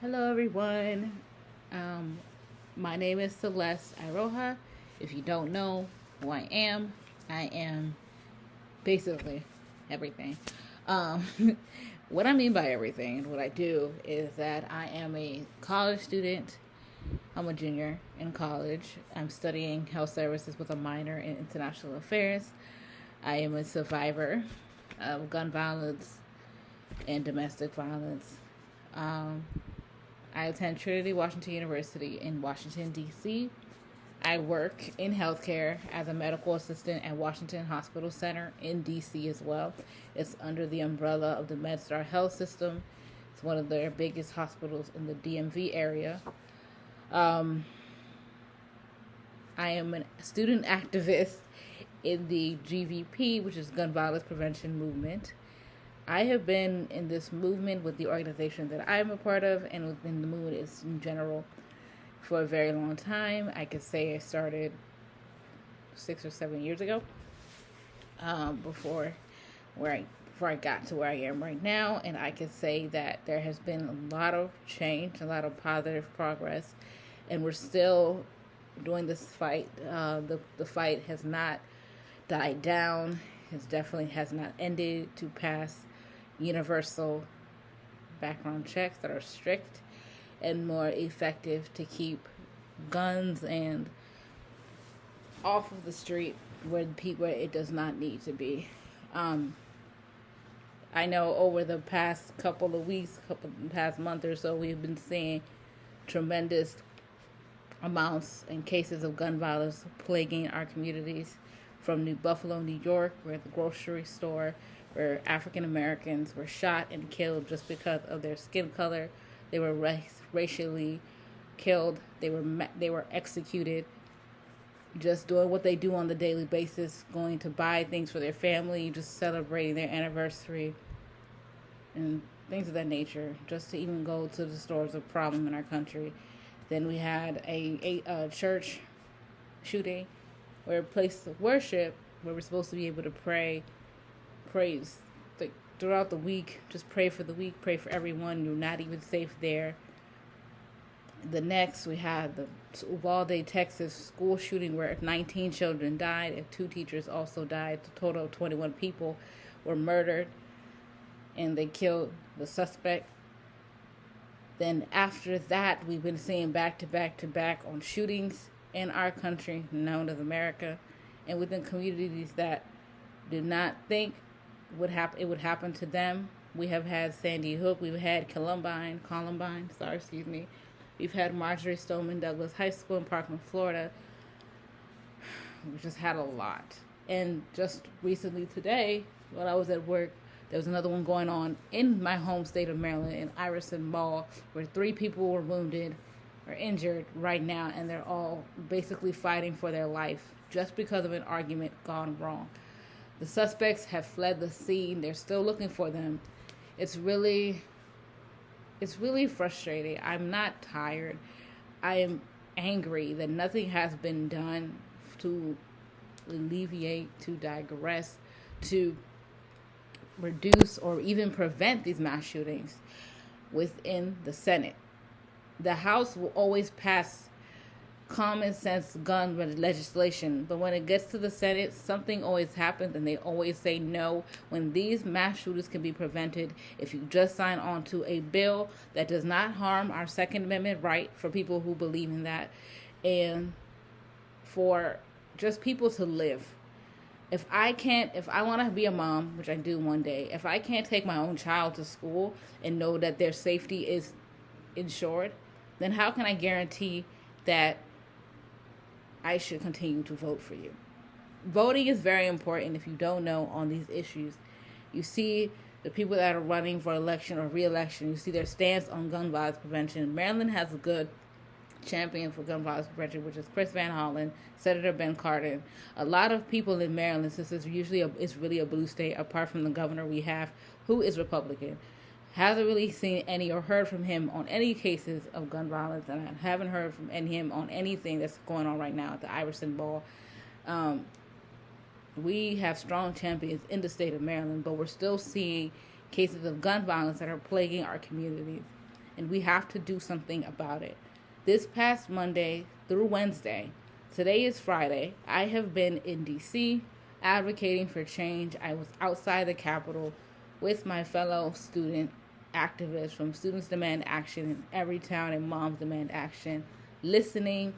Hello, everyone. Um, my name is Celeste Iroha. If you don't know who I am basically everything. Um, what I mean by everything and what I do is that I am a college student. I'm a junior in college. I'm studying health services with a minor in international affairs. I am a survivor of gun violence and domestic violence. Um, I attend Trinity Washington University in Washington, D.C. I work in healthcare as a medical assistant at Washington Hospital Center in D.C. as well. It's under the umbrella of the MedStar Health System. It's one of their biggest hospitals in the DMV area. Um, I am a student activist in the GVP, which is Gun Violence Prevention Movement. I have been in this movement with the organization that I'm a part of and within the movement is in general for a very long time. I could say I started 6 or 7 years ago, before before I got to where I am right now, and I can say that there has been a lot of change, a lot of positive progress, and we're still doing this fight. The fight has not died down. It definitely has not ended to pass universal background checks that are strict and more effective to keep guns and off of the street where it does not need to be. I know over the past couple of weeks, past month or so, we've been seeing tremendous amounts and cases of gun violence plaguing our communities. From New Buffalo, New York, where the grocery store, where African Americans were shot and killed just because of their skin color. They were racially killed. They were executed. Just doing what they do on the daily basis, going to buy things for their family, just celebrating their anniversary, and things of that nature. Just to even go to the store is a problem in our country. Then we had a church shooting, where a place of worship, where we're supposed to be able to praise throughout the week. Just pray for the week, pray for everyone. You're not even safe there. The next, we had the Uvalde, Texas school shooting where 19 children died and 2 teachers also died. A total of 21 people were murdered, and they killed the suspect. Then after that, we've been seeing back to back to back on shootings in our country, known as America, and within communities that did not think it would happen to them. We have had Sandy Hook, we've had Columbine, We've had Marjorie Stoneman Douglas High School in Parkland, Florida. We've just had a lot. And just recently today, while I was at work, there was another one going on in my home state of Maryland in Iverson Mall, where 3 people were wounded or injured right now, and they're all basically fighting for their life just because of an argument gone wrong. The suspects have fled the scene. They're still looking for them. It's really frustrating. I'm not tired. I am angry that nothing has been done to alleviate, to digress, to reduce or even prevent these mass shootings within the Senate. The House will always pass common sense gun legislation, but when it gets to the Senate, something always happens, and they always say no. When these mass shooters can be prevented, if you just sign on to a bill that does not harm our Second Amendment right for people who believe in that, and for just people to live. If I want to be a mom, which I do one day, if I can't take my own child to school and know that their safety is insured, then how can I guarantee that I should continue to vote for you? Voting is very important if you don't know on these issues. You see the people that are running for election or re-election, you see their stance on gun violence prevention. Maryland has a good champion for gun violence prevention, which is Chris Van Hollen, Senator Ben Cardin. A lot of people in Maryland, since it's really a blue state, apart from the governor we have, who is Republican, hasn't really seen any or heard from him on any cases of gun violence, and I haven't heard from him on anything that's going on right now at the Iverson Ball. We have strong champions in the state of Maryland, but we're still seeing cases of gun violence that are plaguing our communities. and we have to do something about it. This past Monday through Wednesday, today is Friday, I have been in DC advocating for change. I was outside the Capitol with my fellow student activists from Students Demand Action in Everytown and Moms Demand Action, listening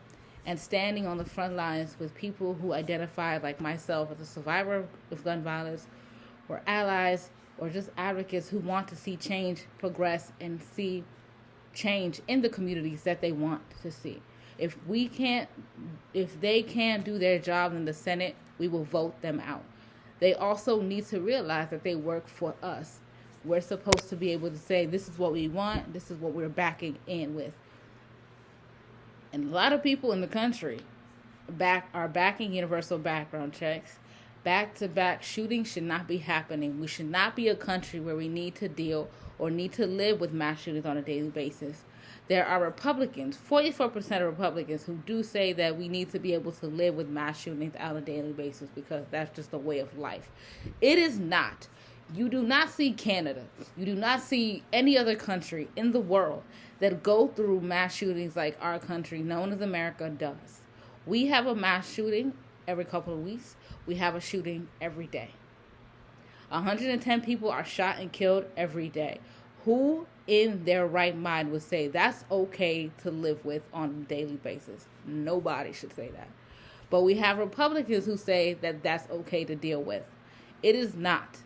and standing on the front lines with people who identify like myself as a survivor of gun violence, or allies, or just advocates who want to see change progress and see change in the communities that they want to see. If they can't do their job in the Senate, we will vote them out. They also need to realize that they work for us. We're supposed to be able to say, this is what we want, this is what we're backing in with. And a lot of people in the country are backing universal background checks. Back-to-back shootings should not be happening. We should not be a country where we need to deal or need to live with mass shootings on a daily basis. There are Republicans, 44% of Republicans, who do say that we need to be able to live with mass shootings on a daily basis because that's just a way of life. It is not. You do not see Canada. You do not see any other country in the world that go through mass shootings like our country, known as America, does. We have a mass shooting every couple of weeks. We have a shooting every day. 110 people are shot and killed every day. Who in their right mind would say that's okay to live with on a daily basis? Nobody should say that. But we have Republicans who say that that's okay to deal with. It is not.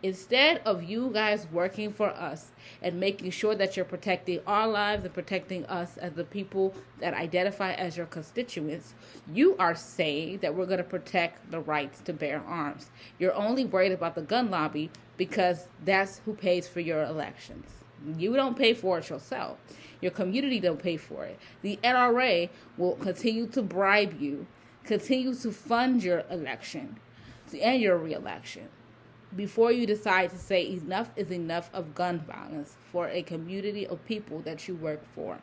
Instead of you guys working for us and making sure that you're protecting our lives and protecting us as the people that identify as your constituents, you are saying that we're going to protect the rights to bear arms. You're only worried about the gun lobby because that's who pays for your elections. You don't pay for it yourself. Your community don't pay for it. The NRA will continue to bribe you, continue to fund your election and your re-election, before you decide to say enough is enough of gun violence for a community of people that you work for.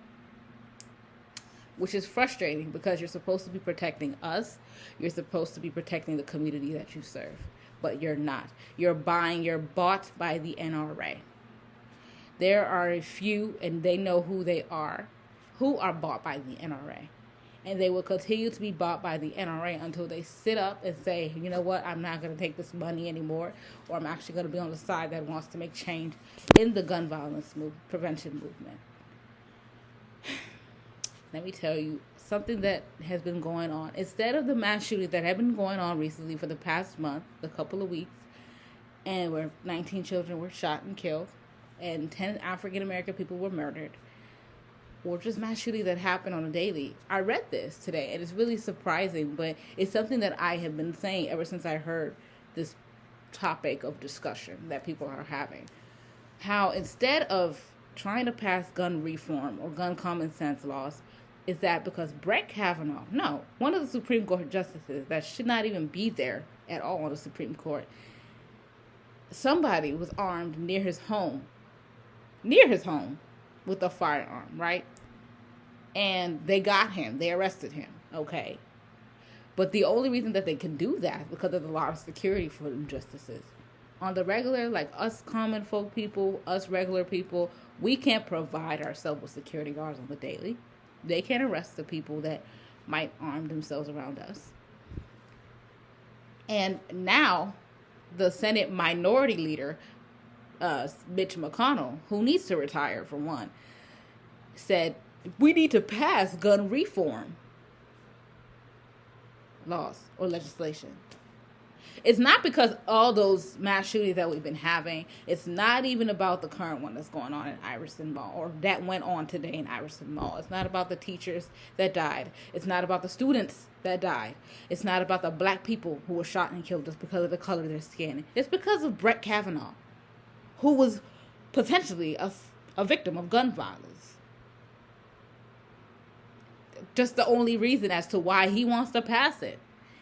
Which is frustrating because you're supposed to be protecting us. You're supposed to be protecting the community that you serve. But you're not. You're bought by the NRA. There are a few, and they know who they are, who are bought by the NRA. And they will continue to be bought by the NRA until they sit up and say, you know what, I'm not going to take this money anymore, or I'm actually going to be on the side that wants to make change in the gun violence prevention movement. Let me tell you something that has been going on. Instead of the mass shootings that have been going on recently for the past month, a couple of weeks, and where 19 children were shot and killed, and 10 African-American people were murdered, or just mass shootings that happen on a daily. I read this today, and it's really surprising, but it's something that I have been saying ever since I heard this topic of discussion that people are having. How instead of trying to pass gun reform or gun common sense laws, is that because Brett Kavanaugh, no, one of the Supreme Court justices that should not even be there at all on the Supreme Court, somebody was armed near his home with a firearm, right? And they got him. They arrested him, okay? But the only reason that they can do that is because there's a lot of security for them justices. On the regular, like us common folk people, us regular people, we can't provide ourselves with security guards on the daily. They can't arrest the people that might arm themselves around us. And now, the Senate Minority Leader, Mitch McConnell, who needs to retire for one, said we need to pass gun reform laws or legislation. It's not because all those mass shootings that we've been having. It's not even about the current one that's going on in Iverson Mall, or that went on today in Iverson Mall. It's not about the teachers that died. It's not about the students that died. It's not about the black people who were shot and killed just because of the color of their skin. It's because of Brett Kavanaugh, who was potentially a victim of gun violence. Just the only reason as to why he wants to pass it.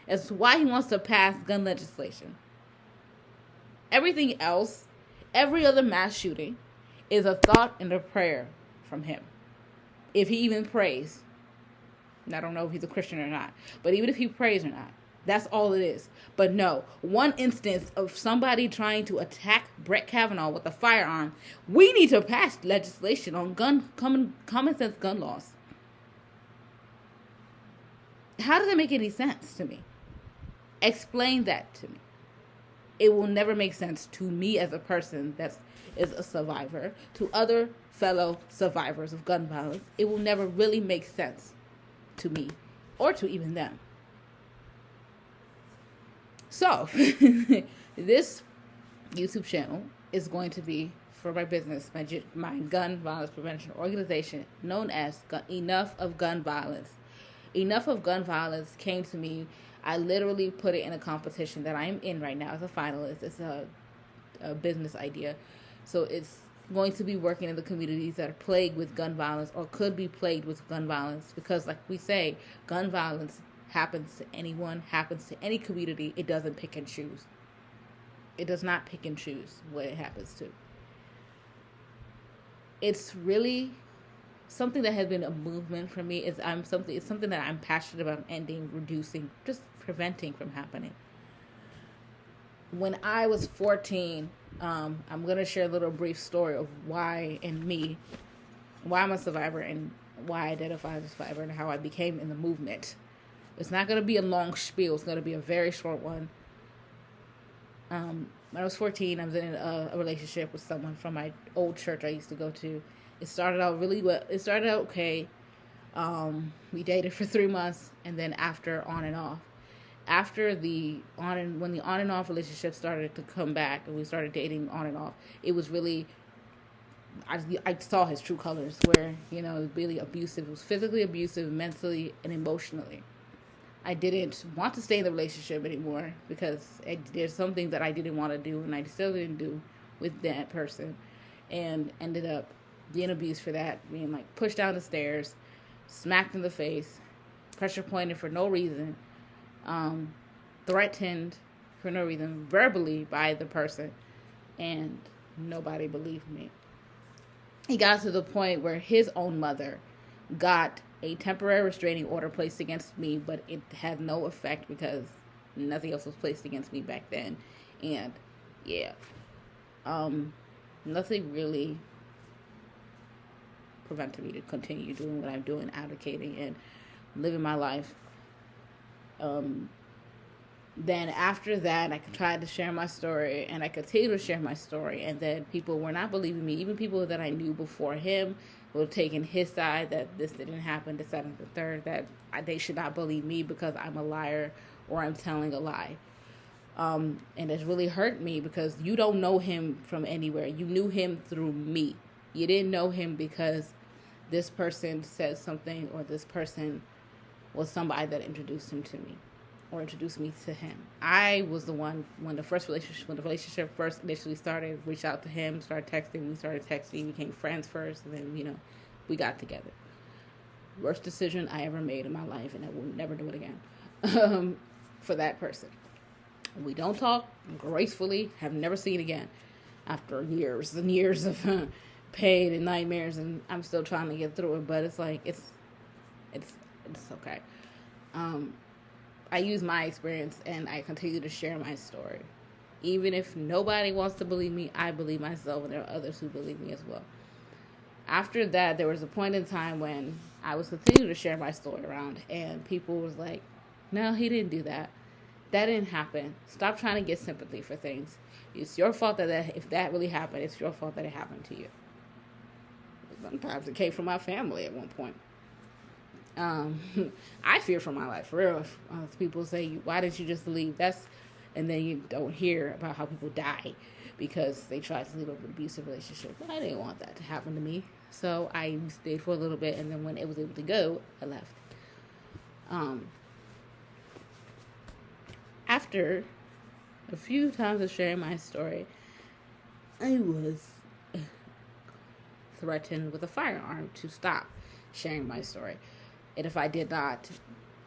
As to why he wants to pass gun legislation. Everything else, every other mass shooting, is a thought and a prayer from him. If he even prays. And I don't know if he's a Christian or not. But even if he prays or not, That's all it is. But no, one instance of somebody trying to attack Brett Kavanaugh with a firearm, we need to pass legislation on common sense gun laws. How does it make any sense to me? Explain that to me. It will never make sense to me as a person that is a survivor, to other fellow survivors of gun violence. It will never really make sense to me or to even them. So, this YouTube channel is going to be for my business, my gun violence prevention organization known as Enough of Gun Violence. Enough of Gun Violence came to me. I literally put it in a competition that I'm in right now as a finalist. It's a business idea. So it's going to be working in the communities that are plagued with gun violence or could be plagued with gun violence. Because like we say, gun violence happens to anyone, happens to any community. It doesn't pick and choose. It does not pick and choose what it happens to. It's really something that has been a movement for me. It's something that I'm passionate about ending, reducing, just preventing from happening. When I was 14, I'm going to share a little brief story of why I'm a survivor and why I identify as a survivor and how I became in the movement. It's not going to be a long spiel. It's going to be a very short one. When I was 14, I was in a relationship with someone from my old church I used to go to. It started out really well. It started out okay. We dated for 3 months, and then after, on and off. After when the on and off relationship started to come back, and we started dating on and off, it was really, I saw his true colors, where, it was really abusive. It was physically abusive, mentally, and emotionally. I didn't want to stay in the relationship anymore because there's something that I didn't want to do, and I still didn't do with that person, and ended up being abused for that, being like pushed down the stairs, smacked in the face, pressure pointed for no reason, threatened for no reason, verbally by the person, and nobody believed me. He got to the point where his own mother got a temporary restraining order placed against me, but it had no effect because nothing else was placed against me back then. And yeah, nothing really prevented me to continue doing what I'm doing, advocating and living my life. Then after that, I tried to share my story, and I continued to share my story, and then people were not believing me. Even people that I knew before him were taking his side, that this didn't happen, this, that, and the third, that they should not believe me because I'm a liar or I'm telling a lie. And it's really hurt me because you don't know him from anywhere. You knew him through me. You didn't know him because this person said something, or this person was somebody that introduced him to me or introduced me to him. I was the one, when the relationship first initially started, reached out to him, started texting, became friends first, and then, we got together. Worst decision I ever made in my life, and I will never do it again. For that person. We don't talk gracefully, have never seen again after years and years of pain and nightmares, and I'm still trying to get through it, but it's like, it's okay. I use my experience, and I continue to share my story. Even if nobody wants to believe me, I believe myself, and there are others who believe me as well. After that, there was a point in time when I was continuing to share my story around, and people was like, no, he didn't do that. That didn't happen. Stop trying to get sympathy for things. It's your fault that if that really happened, it's your fault that it happened to you. Sometimes it came from my family at one point. I fear for my life, for real. People say, why didn't you just leave? And then you don't hear about how people die because they tried to leave an abusive relationship. But I didn't want that to happen to me. So I stayed for a little bit, and then when it was able to go, I left. After a few times of sharing my story, I was threatened with a firearm to stop sharing my story. And if I did not,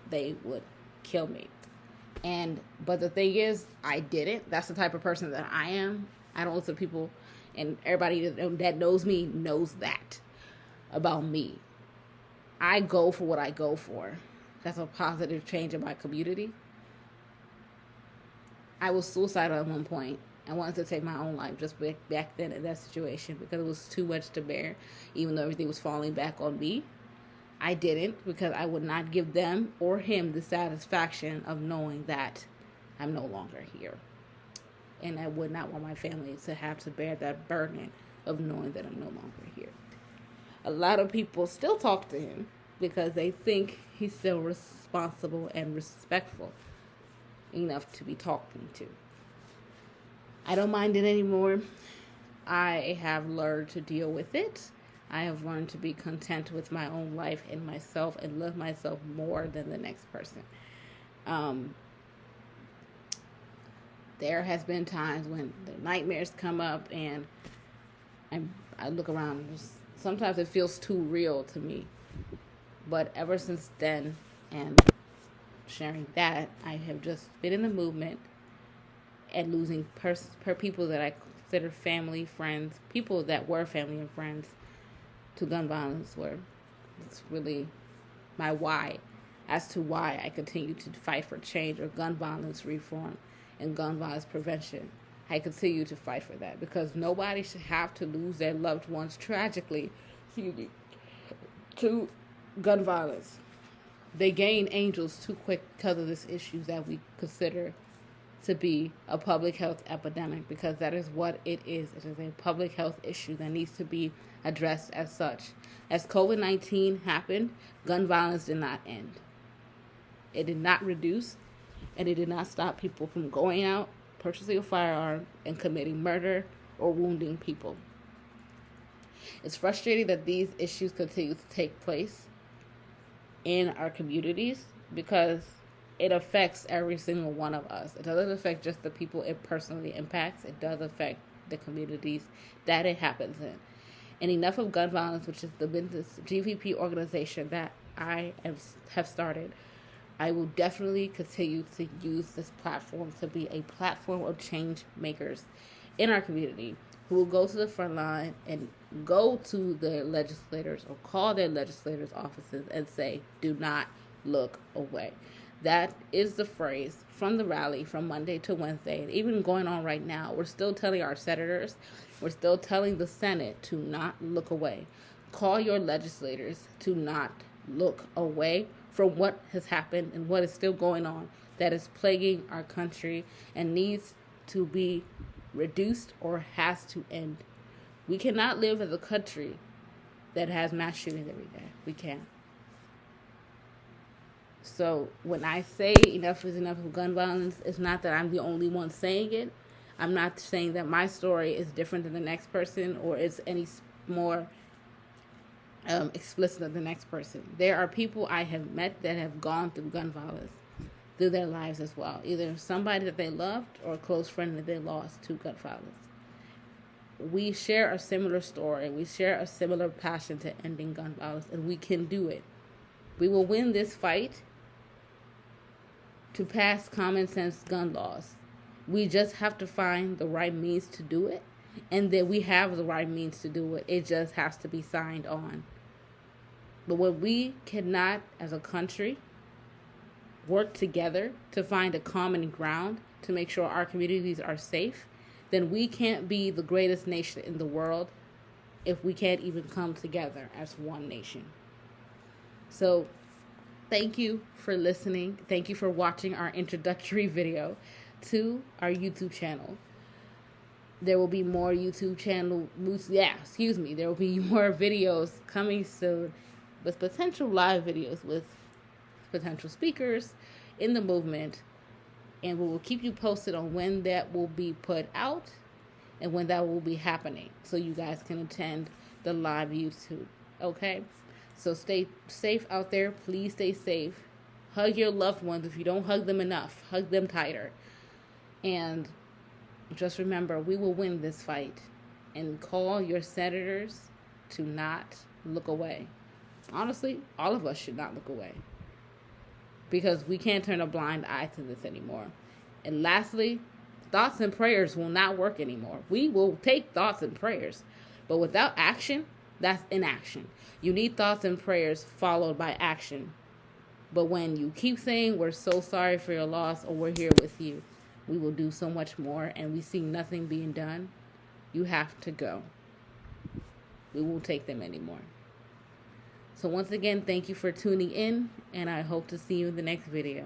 they would kill me. But the thing is, I didn't. That's the type of person that I am. I don't listen to people, and everybody that knows me knows that about me. I go for what I go for. That's a positive change in my community. I was suicidal at one point. I wanted to take my own life just back then in that situation because it was too much to bear, even though everything was falling back on me. I didn't because I would not give them or him the satisfaction of knowing that I'm no longer here. And I would not want my family to have to bear that burden of knowing that I'm no longer here. A lot of people still talk to him because they think he's still responsible and respectful enough to be talking to. I don't mind it anymore. I have learned to deal with it. I have learned to be content with my own life and myself and love myself more than the next person. There has been times when the nightmares come up and I look around and sometimes it feels too real to me. But ever since then and sharing that, I have just been in the movement and losing people that I consider family, friends, people that were family and friends to gun violence, where it's really my why as to why I continue to fight for change or gun violence reform and gun violence prevention. I continue to fight for that because nobody should have to lose their loved ones tragically to gun violence. They gain angels too quick because of this issue that we consider to be a public health epidemic, because that is what it is. It is a public health issue that needs to be addressed as such. As COVID-19 happened, gun violence did not end. It did not reduce, and it did not stop people from going out, purchasing a firearm, and committing murder or wounding people. It's frustrating that these issues continue to take place in our communities because it affects every single one of us. It doesn't affect just the people it personally impacts. It does affect the communities that it happens in. And Enough of Gun Violence, which is the business GVP organization that I have started, I will definitely continue to use this platform to be a platform of change makers in our community who will go to the front line and go to the legislators or call their legislators' offices and say, do not look away. That is the phrase from the rally from Monday to Wednesday. And even going on right now, we're still telling our senators, we're still telling the Senate to not look away. Call your legislators to not look away from what has happened and what is still going on that is plaguing our country and needs to be reduced or has to end. We cannot live as a country that has mass shootings every day. We can't. So when I say enough is enough of gun violence, it's not that I'm the only one saying it. I'm not saying that my story is different than the next person or it's any more explicit than the next person. There are people I have met that have gone through gun violence through their lives as well. Either somebody that they loved or a close friend that they lost to gun violence. We share a similar story. We share a similar passion to ending gun violence, and we can do it. We will win this fight to pass common sense gun laws. We just have to find the right means to do it, and that we have the right means to do it. It just has to be signed on. But when we cannot, as a country, work together to find a common ground to make sure our communities are safe, then we can't be the greatest nation in the world if we can't even come together as one nation. So, thank you for listening. Thank you for watching our introductory video to our YouTube channel. There will be more YouTube channel, there will be more videos coming soon with potential live videos with potential speakers in the movement. And we will keep you posted on when that will be put out and when that will be happening so you guys can attend the live YouTube. Okay? So stay safe out there. Please stay safe. Hug your loved ones. If you don't hug them enough, hug them tighter. And just remember, we will win this fight. And call your senators to not look away. Honestly, all of us should not look away. Because we can't turn a blind eye to this anymore. And lastly, thoughts and prayers will not work anymore. We will take thoughts and prayers. But without action, that's inaction. You need thoughts and prayers followed by action. But when you keep saying, we're so sorry for your loss or we're here with you, we will do so much more, and we see nothing being done, you have to go. We won't take them anymore. So once again, thank you for tuning in, and I hope to see you in the next video.